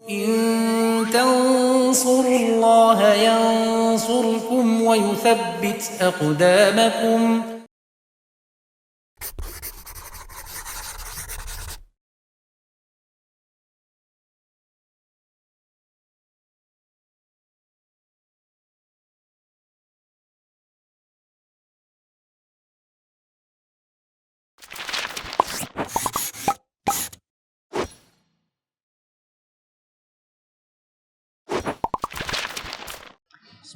إن تنصروا الله ينصركم ويثبت أقدامكم.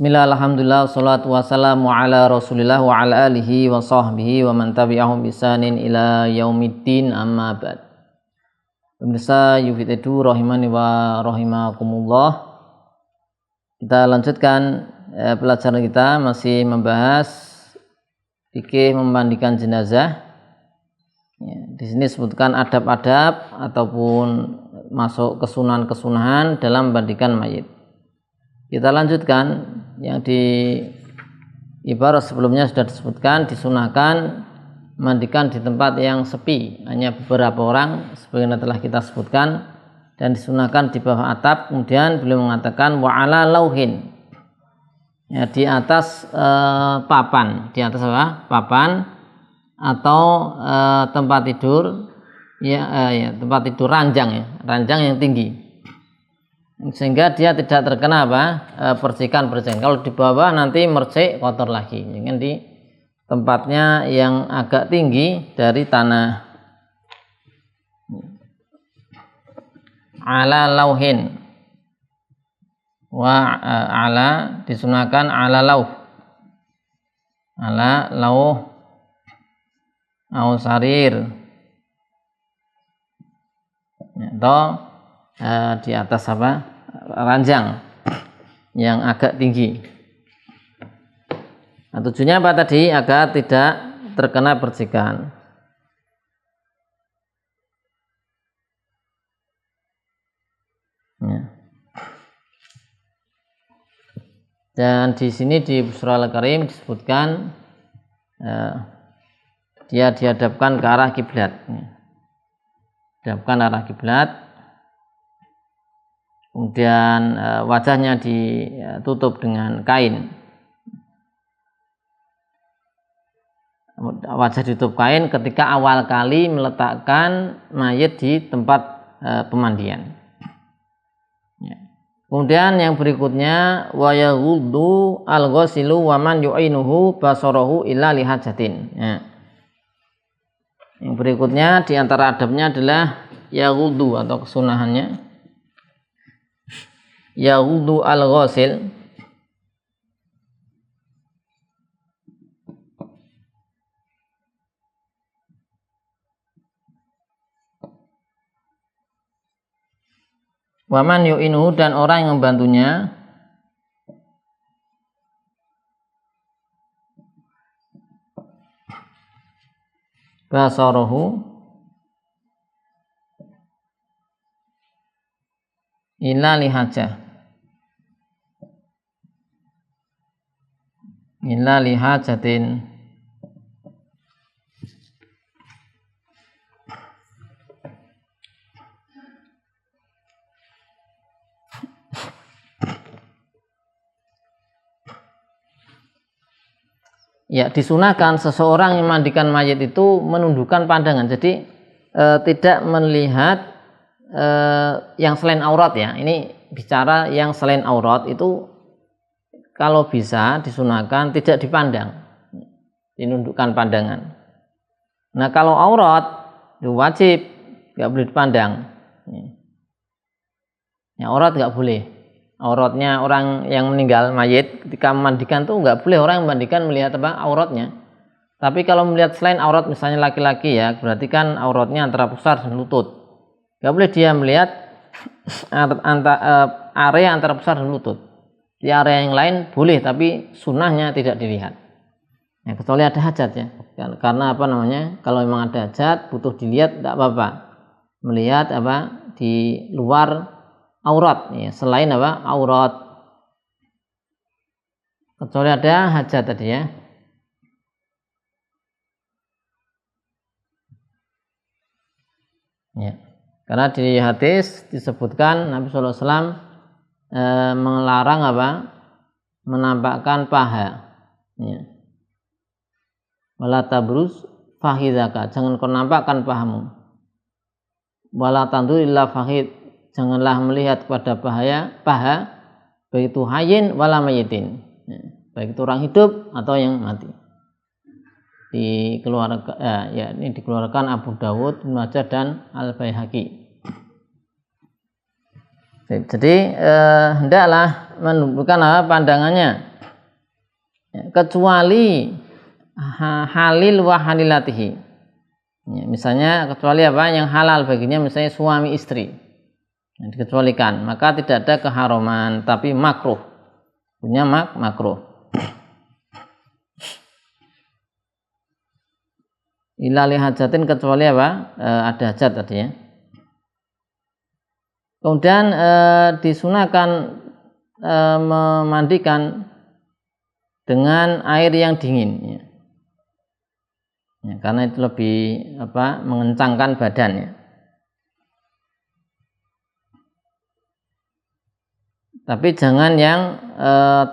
Bismillah, alhamdulillah, wassalatu wassalamu ala rasulillah wa ala alihi wa sahbihi wa man tabi'ahum bisanin ila yaumiddin, amma ba'd. Pemirsa Yufid Edu rahimani wa rahimakumullah, kita lanjutkan pelajaran kita, masih membahas fikih memandikan jenazah. Di sini disebutkan adab-adab ataupun masuk kesunahan-kesunahan dalam memandikan mayit. Kita lanjutkan yang di ibarat sebelumnya sudah disebutkan, disunahkan mandikan di tempat yang sepi, hanya beberapa orang sebagaimana telah kita sebutkan, dan disunahkan di bawah atap. Kemudian beliau mengatakan wa ala lauhin, ya, di atas papan, di atas apa? Papan atau tempat tidur, ya, tempat tidur ranjang, ya, ranjang yang tinggi, sehingga dia tidak terkena percikan-percikan. Kalau di bawah nanti mercik, kotor lagi. Jangan di tempatnya yang agak tinggi dari tanah. Ala lauhin, wa ala disunahkan ala lauh, ala lauh au sarir, atau di atas ranjang yang agak tinggi. Nah, tujuannya apa tadi? Agar tidak terkena percikan. Ya. Dan di sini di Surah Al-Karim disebutkan dia dihadapkan ke arah kiblat. Dihadapkan arah kiblat. Kemudian wajahnya ditutup dengan kain. Wajah ditutup kain ketika awal kali meletakkan mayit di tempat pemandian. Ya. Kemudian yang berikutnya wa yaghuddu al-ghasilu wa man yu'inuhu basarahu illa lihajatin. Ya. Yang berikutnya di antara adabnya adalah yaghuddu atau kesunahannya yaghuddu al-ghasil, waman yu'inuhu, dan orang yang membantunya, basarahu illa lihajah, illa lihajatin. Ya, disunahkan seseorang yang memandikan mayit itu menundukkan pandangan, jadi tidak melihat yang selain aurat, ya. Ini bicara yang selain aurat itu kalau bisa disunahkan tidak dipandang, dinundukkan pandangan. Nah, kalau aurat itu wajib nggak boleh dipandang. Ya, aurat nggak boleh. Auratnya orang yang meninggal, mayit, ketika memandikan tuh nggak boleh orang yang memandikan melihat auratnya. Tapi kalau melihat selain aurat, misalnya laki-laki, ya, berarti kan auratnya antara pusar dan lutut. Nggak boleh dia melihat area antara pusar dan lutut. Di area yang lain boleh, tapi sunnahnya tidak dilihat. Ya, kecuali ada hajat, ya. Karena kalau memang ada hajat butuh dilihat, tidak apa-apa. Melihat di luar aurat, ya, selain aurat, kecuali ada hajat tadi, ya. Ya. Karena di hadis disebutkan Nabi sallallahu alaihi wasallam melarang apa? Menampakkan paha. Ya. Wala tabruz fahidaka, jangan kau nampakkan pahamu. Wala tandur illa fahid, janganlah melihat kepada paha baik itu hayyin wala mayyitin. Ya. Baik itu orang hidup atau yang mati. Ini dikeluarkan Abu Dawud, Ibnu Majah dan Al-Baihaqi. Jadi hendaklah menunjukkan apa pandangannya, ya, kecuali halil wa halilatihi. Ya, misalnya kecuali apa yang halal baginya, misalnya suami istri, yang dikecualikan, maka tidak ada keharaman, tapi makruh, punya makruh. Ila li hajatin, kecuali apa? Ada hajat tadi ya. Kemudian disunahkan memandikan dengan air yang dingin ya. Ya, karena itu lebih mengencangkan badan ya. Tapi jangan yang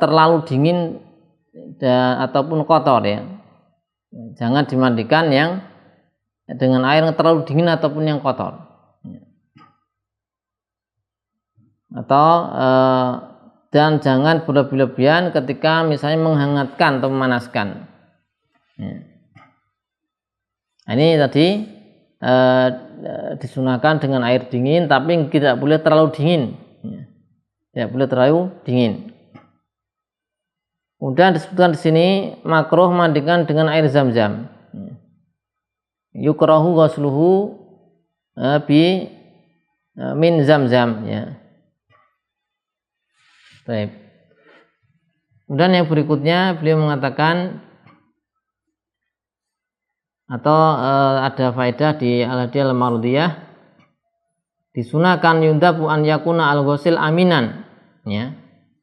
terlalu dingin ataupun kotor ya. Jangan dimandikan yang dengan air yang terlalu dingin ataupun yang kotor. Atau dan jangan berlebihan ketika misalnya menghangatkan atau memanaskan. Ya. Nah, ini tadi disunahkan dengan air dingin, tapi tidak boleh terlalu dingin. Ya. Tidak boleh terlalu dingin. Kemudian disebutkan di sini makruh mandikan dengan air zam-zam. Ya. Yukrahu ghusluhu bi min zam-zam ya. Baik. Kemudian yang berikutnya beliau mengatakan atau ada faedah di al-hadiyah al-mardiyah, disunahkan yundabu an yakuna al-ghusil aminan ya.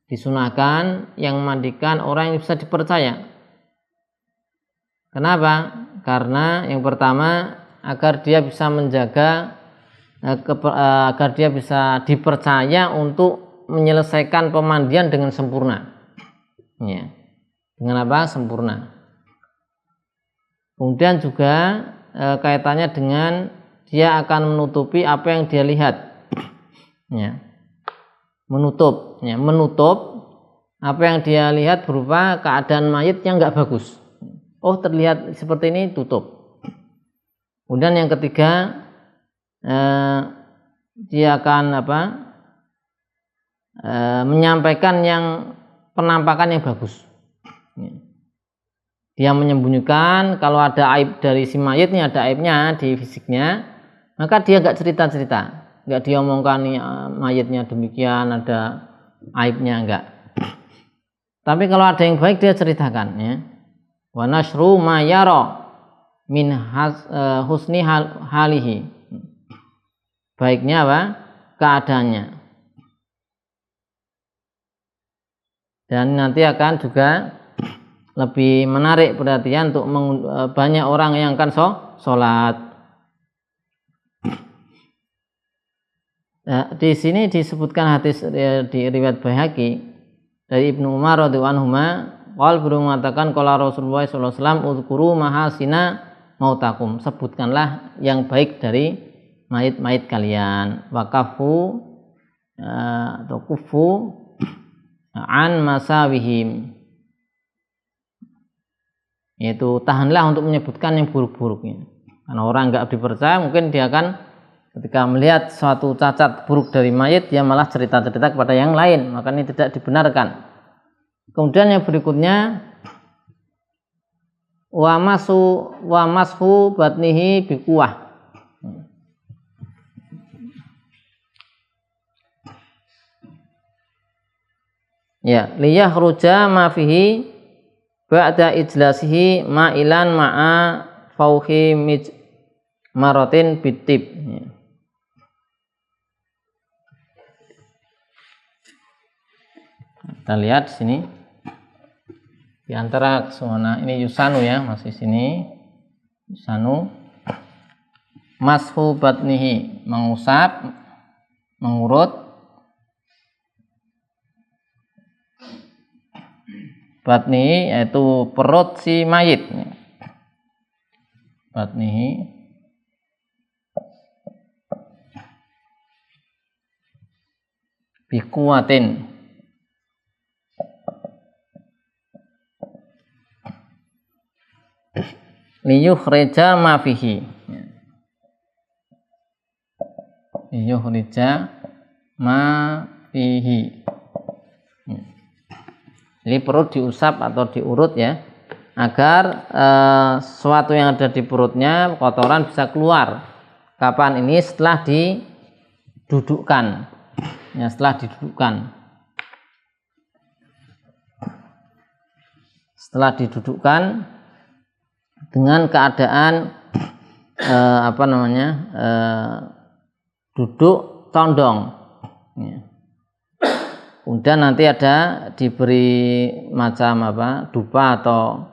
Disunahkan yang mandikan orang yang bisa dipercaya. Kenapa? Karena yang pertama agar dia bisa menjaga agar dia bisa dipercaya untuk menyelesaikan pemandian dengan sempurna. Ya. Dengan apa? Sempurna. Kemudian juga kaitannya dengan dia akan menutupi apa yang dia lihat. Ya. Menutup apa yang dia lihat berupa keadaan mayit yang enggak bagus. Oh, terlihat seperti ini, tutup. Kemudian yang ketiga dia akan menyampaikan yang penampakan yang bagus. Dia menyembunyikan kalau ada aib dari si mayit, ini ada aibnya di fisiknya, maka dia enggak cerita-cerita, enggak dia omongkan nih mayitnya demikian, ada aibnya, enggak. Tapi kalau ada yang baik dia ceritakan ya. Wa nashru ma yara min husni halihi. Baiknya apa? Keadaannya. Dan nanti akan juga lebih menarik perhatian untuk banyak orang yang akan sholat. Nah, di sini disebutkan hadis di riwayat Baihaqi dari Ibnu Umar radhiyallahu anhuma, beliau mengatakan qala Rasulullah sallallahu alaihi wasallam uzkuru mahasina mautakum, sebutkanlah yang baik dari mayit-mayit kalian, waqafu atau kufu an masawihim, yaitu tahanlah untuk menyebutkan yang buruk-buruknya. Karena orang enggak dipercaya, mungkin dia akan ketika melihat suatu cacat buruk dari mayit, dia malah cerita-cerita kepada yang lain, maka ini tidak dibenarkan. Kemudian yang berikutnya wa mashu batnihi biquwah. Ya, liyahruja ma fihi ba'da ijlasihi ma'ilan ma'a fauhi maratin bitib. Ya. Kita lihat di sini di antara kesuwana ini Yusanu ya, masih sini Yusanu mashu batnihi, mengusap, mengurut batnihi, yaitu perut si mayit. Batnihi bikuatin, liyukhrija ma fihi, liyukhrija ma fihi. Jadi perut diusap atau diurut ya, agar sesuatu yang ada di perutnya, kotoran bisa keluar. Kapan ini? Setelah didudukkan ya, setelah didudukkan dengan keadaan duduk condong ya. Kemudian nanti ada diberi macam dupa atau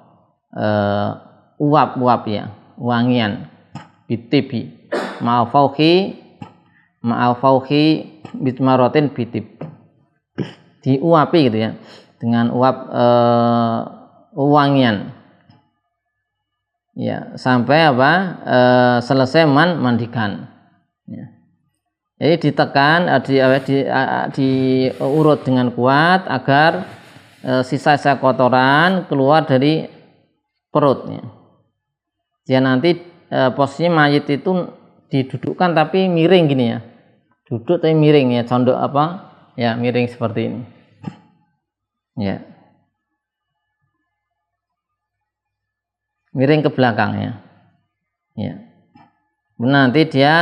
uap ya, wangian, bitibi ma'al fauhi bitmarotin bitib, diuapi gitu ya, dengan uap wangian ya, sampai selesai mandikan ya. Jadi ditekan, diurut dengan kuat agar sisa-sisa kotoran keluar dari perutnya. Jadi nanti posisinya mayit itu didudukkan tapi miring gini ya, duduk tapi miring ya, condok ya, miring seperti ini ya, miring ke belakang ya. Nanti dia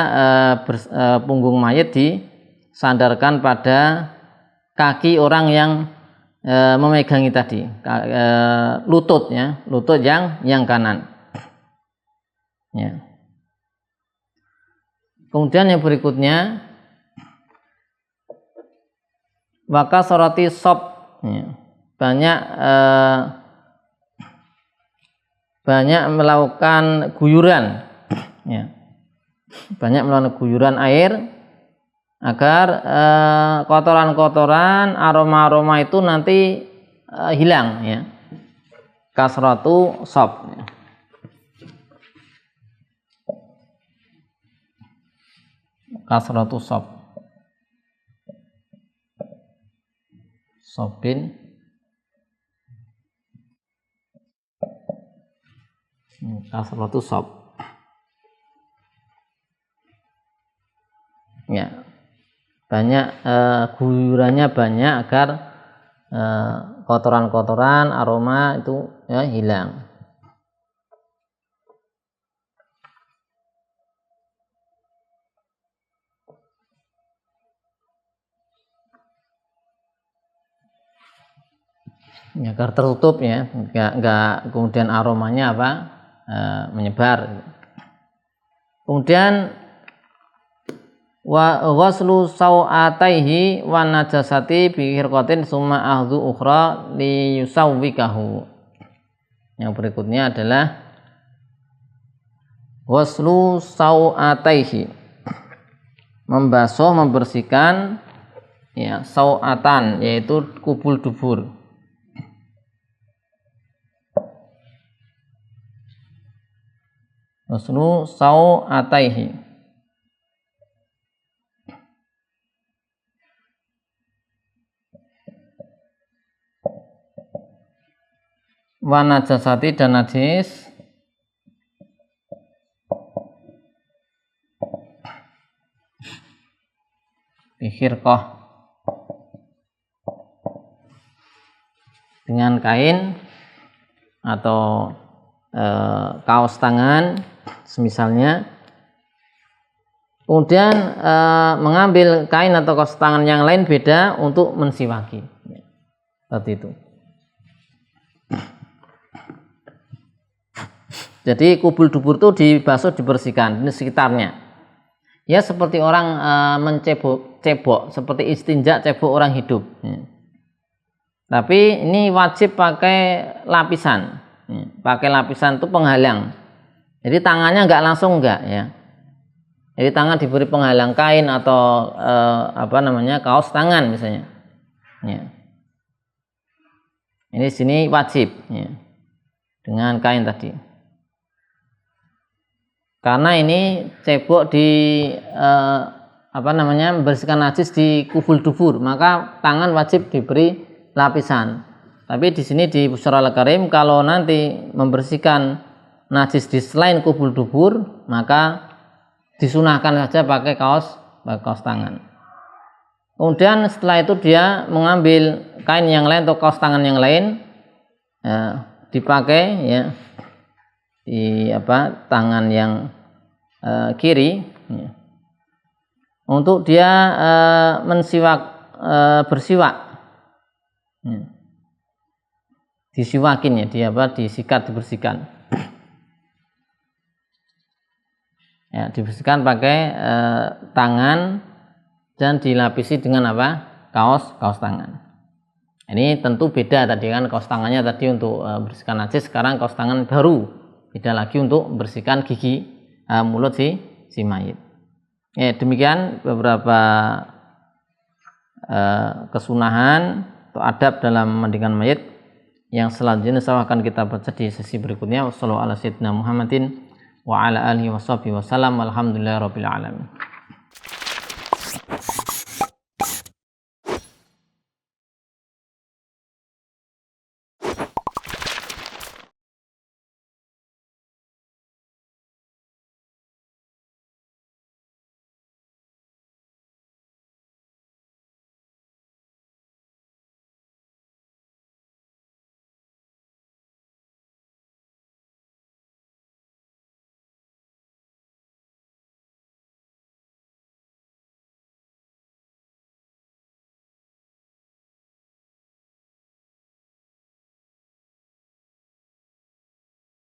punggung mayit disandarkan pada kaki orang yang memegangi tadi, lutut yang kanan ya. Kemudian yang berikutnya maka soroti sop ya. Banyak melakukan guyuran ya. Banyak melakukan guyuran air agar kotoran-kotoran, aroma-aroma itu nanti hilang ya. Kasratu sop ya. Kasratu sop, sopin kasratu sop ya, banyak guyurannya banyak agar kotoran-kotoran, aroma itu ya hilang. Ya, agar tertutup ya, enggak kemudian aromanya menyebar. Kemudian wa ghaslu sawataihi wa najasati bi hirqatin summa ahdhu ukhra li yusawwikahu. Yang berikutnya adalah ghaslu sawataihi, membasuh, membersihkan ya, sawatan yaitu kubul dubur. Ghaslu sawataihi, wa najasati dan najis, bihirqah dengan kain atau kaos tangan semisalnya. Kemudian mengambil kain atau kaos tangan yang lain beda untuk mensiwaki seperti itu. Jadi kubul dubur itu dibasuh, dibersihkan di sekitarnya. Ya seperti orang cebok, seperti istinja cebok orang hidup. Ya. Tapi ini wajib pakai lapisan. Ya. Pakai lapisan itu penghalang. Jadi tangannya enggak langsung ya. Jadi tangan diberi penghalang kain atau kaos tangan misalnya. Ya. Ini sini wajib ya, dengan kain tadi. Karena ini cebok di membersihkan najis di kubul dubur, maka tangan wajib diberi lapisan. Tapi di sini di Busyarahul Karim kalau nanti membersihkan najis di selain kubul dubur, maka disunahkan saja pakai kaos tangan. Kemudian setelah itu dia mengambil kain yang lain atau kaos tangan yang lain, dipakai ya di tangan yang kiri ya, untuk dia bersiwak. Ya. Disiwakin ya, disikat, dibersihkan. Ya, dibersihkan pakai tangan dan dilapisi dengan kaos tangan. Ini tentu beda tadi kan, kaos tangannya tadi untuk bersihkan najis, sekarang kaos tangan baru beda lagi untuk membersihkan gigi mulut si mayit. Ya, demikian beberapa kesunahan atau adab dalam memandikan mayit. Yang selanjutnya akan kita baca di sesi berikutnya. Wassallallahu ala sayyidina Muhammadin wa ala alihi washabihi wasallam. Walhamdulillahirabbil alamin.